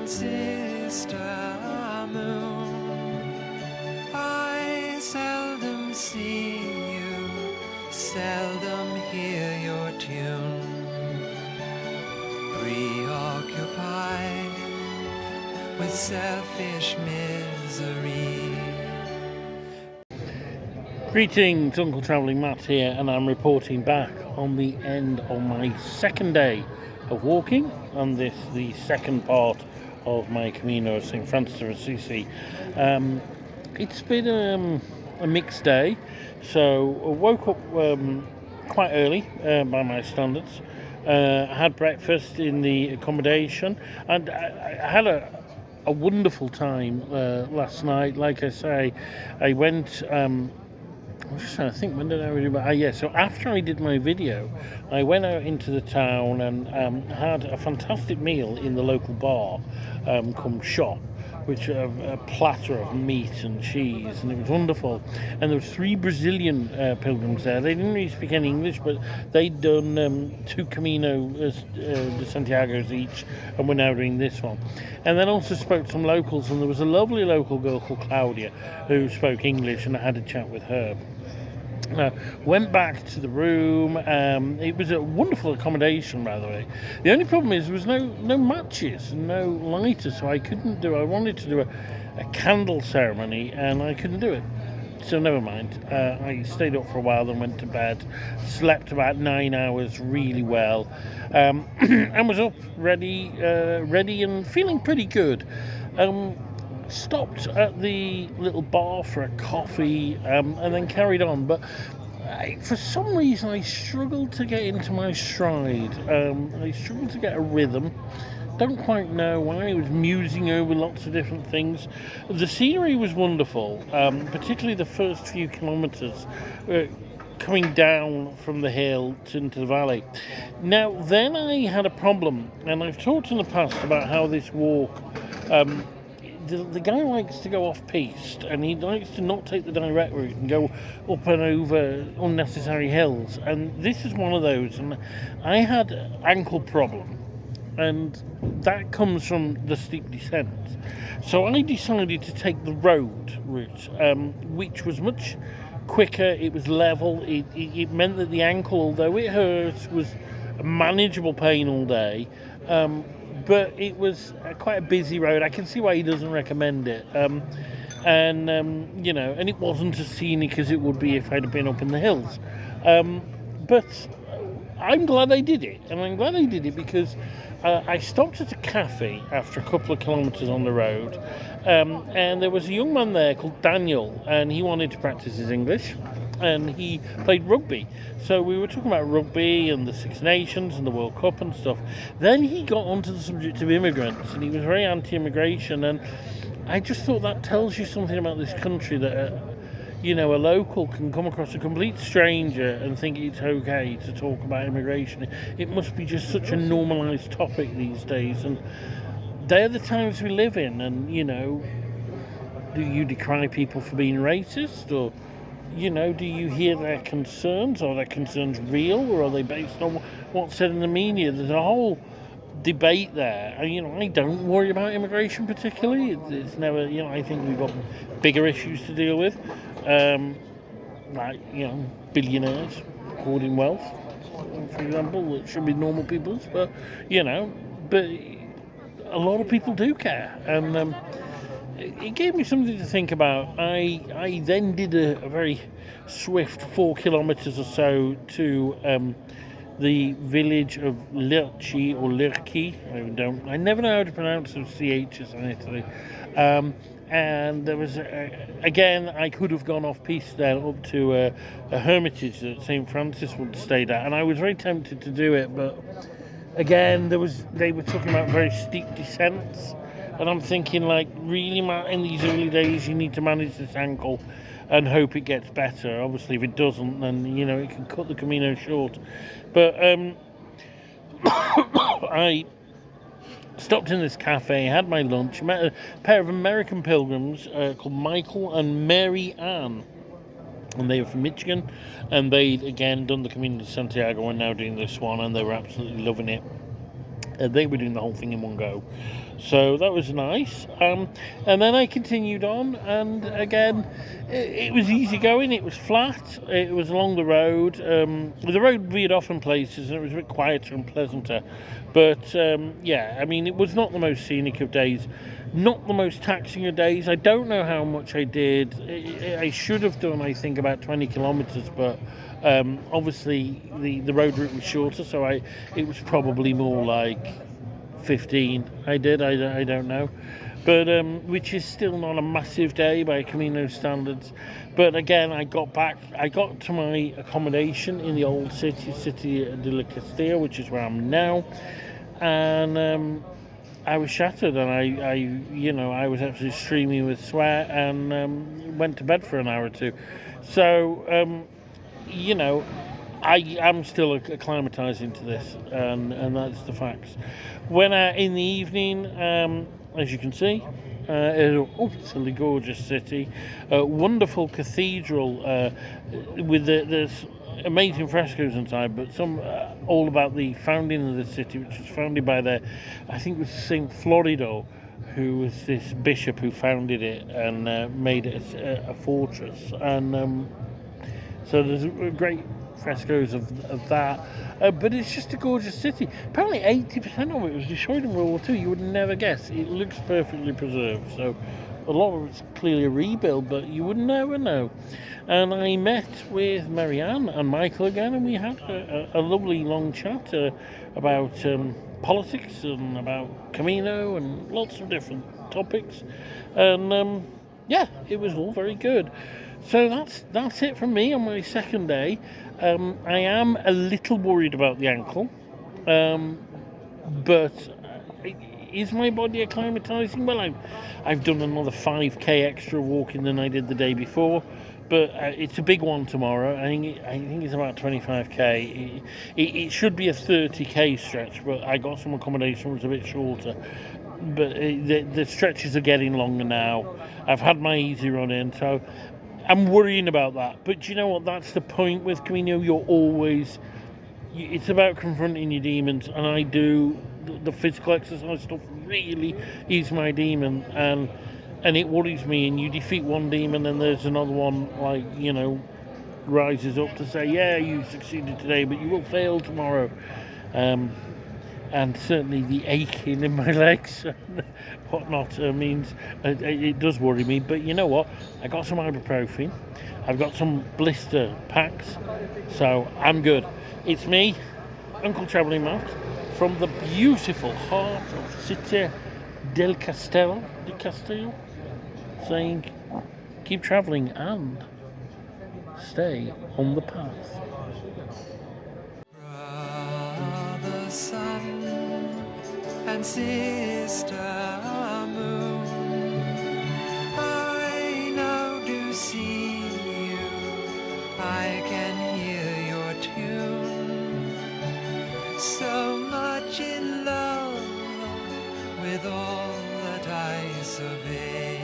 sister moon. I seldom see you, seldom hear your tune. Preoccupied with selfish misery. Greetings, Uncle Travelling Matt here, and I'm reporting back on the end of my second day of walking on the second part of my Camino of St. Francis of Assisi. It's been a mixed day, so I woke up quite early by my standards. I had breakfast in the accommodation, and I had a wonderful time last night. Like I say, I went. I'm just trying to think, when did I do that? So after I did my video, I went out into the town and had a fantastic meal in the local bar, come shop, which a platter of meat and cheese, and it was wonderful. And there was 3 Brazilian pilgrims there. They didn't really speak any English, but they'd done 2 Camino de Santiago's each, and we're now doing this one. And then also spoke to some locals, and there was a lovely local girl called Claudia who spoke English, and I had a chat with her. Went back to the room. It was a wonderful accommodation, by the way. The only problem is there was no matches, no lighters, so I couldn't do. I wanted to do a candle ceremony, and I couldn't do it. So never mind. I stayed up for a while, then went to bed. Slept about 9 hours, really well, and was up ready and feeling pretty good. Stopped at the little bar for a coffee, and then carried on, but for some reason I struggled to get into my stride. I struggled to get a rhythm. Don't quite know why. I was musing over lots of different things. The scenery was wonderful, particularly the first few kilometres coming down from the hill into the valley. Now then I had a problem, and I've talked in the past about how this walk, the guy likes to go off-piste, and he likes to not take the direct route and go up and over unnecessary hills. And this is one of those, and I had an ankle problem, and that comes from the steep descent. So I decided to take the road route, which was much quicker. It was level. It meant that the ankle, although it hurt, was a manageable pain all day. But it was quite a busy road. I can see why he doesn't recommend it. And it wasn't as scenic as it would be if I'd have been up in the hills. But I'm glad I did it. And I'm glad I did it because I stopped at a cafe after a couple of kilometres on the road. And there was a young man there called Daniel, and he wanted to practice his English. And he played rugby. So we were talking about rugby and the Six Nations and the World Cup and stuff. Then he got onto the subject of immigrants, and he was very anti-immigration. And I just thought that tells you something about this country, that a local can come across a complete stranger and think it's okay to talk about immigration. It must be just such a normalised topic these days, and they're the times we live in. And do you decry people for being racist, or do you hear their concerns? Are their concerns real, or are they based on what's said in the media? There's a whole debate there. I don't worry about immigration particularly. It's never, I think we've got bigger issues to deal with, like billionaires hoarding wealth, for example, that should be normal people's. But but a lot of people do care, and it gave me something to think about. I then did a very swift 4 kilometres or so to the village of Lirci or Lirki. I never know how to pronounce those CHs in Italy. And there was again, I could have gone off piste there up to a hermitage that St. Francis would stayed at, and I was very tempted to do it, but again they were talking about very steep descents. And I'm thinking, really, Matt, in these early days, you need to manage this ankle and hope it gets better. Obviously, if it doesn't, then, it can cut the Camino short. But I stopped in this cafe, had my lunch, met a pair of American pilgrims called Michael and Mary Ann. And they were from Michigan, and they'd, again, done the Camino de Santiago and now doing this one, and they were absolutely loving it. They were doing the whole thing in one go. So that was nice. And then I continued on, and again, it was easy going. It was flat. It was along the road. The road veered off in places, and it was a bit quieter and pleasanter. But yeah, I mean, it was not the most scenic of days, not the most taxing of days. I don't know how much I did. I should have done, I think, about 20 kilometres, but obviously the road route was shorter, so it was probably more like 15 I did. I don't know, but which is still not a massive day by Camino standards. But again, I got to my accommodation in the old Citta di Castello, which is where I'm now, and I was shattered, and I was absolutely streaming with sweat, and went to bed for an hour or two. So I am still acclimatising to this, and that's the facts. When in the evening, as you can see, it's an utterly gorgeous city, wonderful cathedral with there's amazing frescoes inside, but some all about the founding of the city, which was founded by I think it was Saint Florido, who was this bishop who founded it and made it a fortress, and so there's great frescoes of that, but it's just a gorgeous city. Apparently 80% of it was destroyed in World War II. You would never guess. It looks perfectly preserved, so a lot of it's clearly a rebuild, but you would never know. And I met with Marianne and Michael again, and we had a lovely long chat about politics and about Camino and lots of different topics, and yeah, it was all very good. So that's it from me on my second day. I am a little worried about the ankle, but is my body acclimatising? Well, I've done another 5k extra walking than I did the day before, but it's a big one tomorrow. I think it's about 25k. It should be a 30k stretch, but I got some accommodation was a bit shorter. But the stretches are getting longer now. I've had my easy run in, so I'm worrying about that. But you know what? That's the point with Camino. It's about confronting your demons, and I do the physical exercise stuff really is my demon, and it worries me. And you defeat one demon, and there's another one rises up to say, yeah, you succeeded today, but you will fail tomorrow. And certainly the aching in my legs and whatnot means it does worry me. But you know what? I got some ibuprofen. I've got some blister packs, so I'm good. It's me, Uncle Travelling Matt, from the beautiful heart of Citta di Castello, saying keep travelling and stay on the path. Brother sun and sister moon, I now do see you, I can hear your tune, so much in love with all that I survey.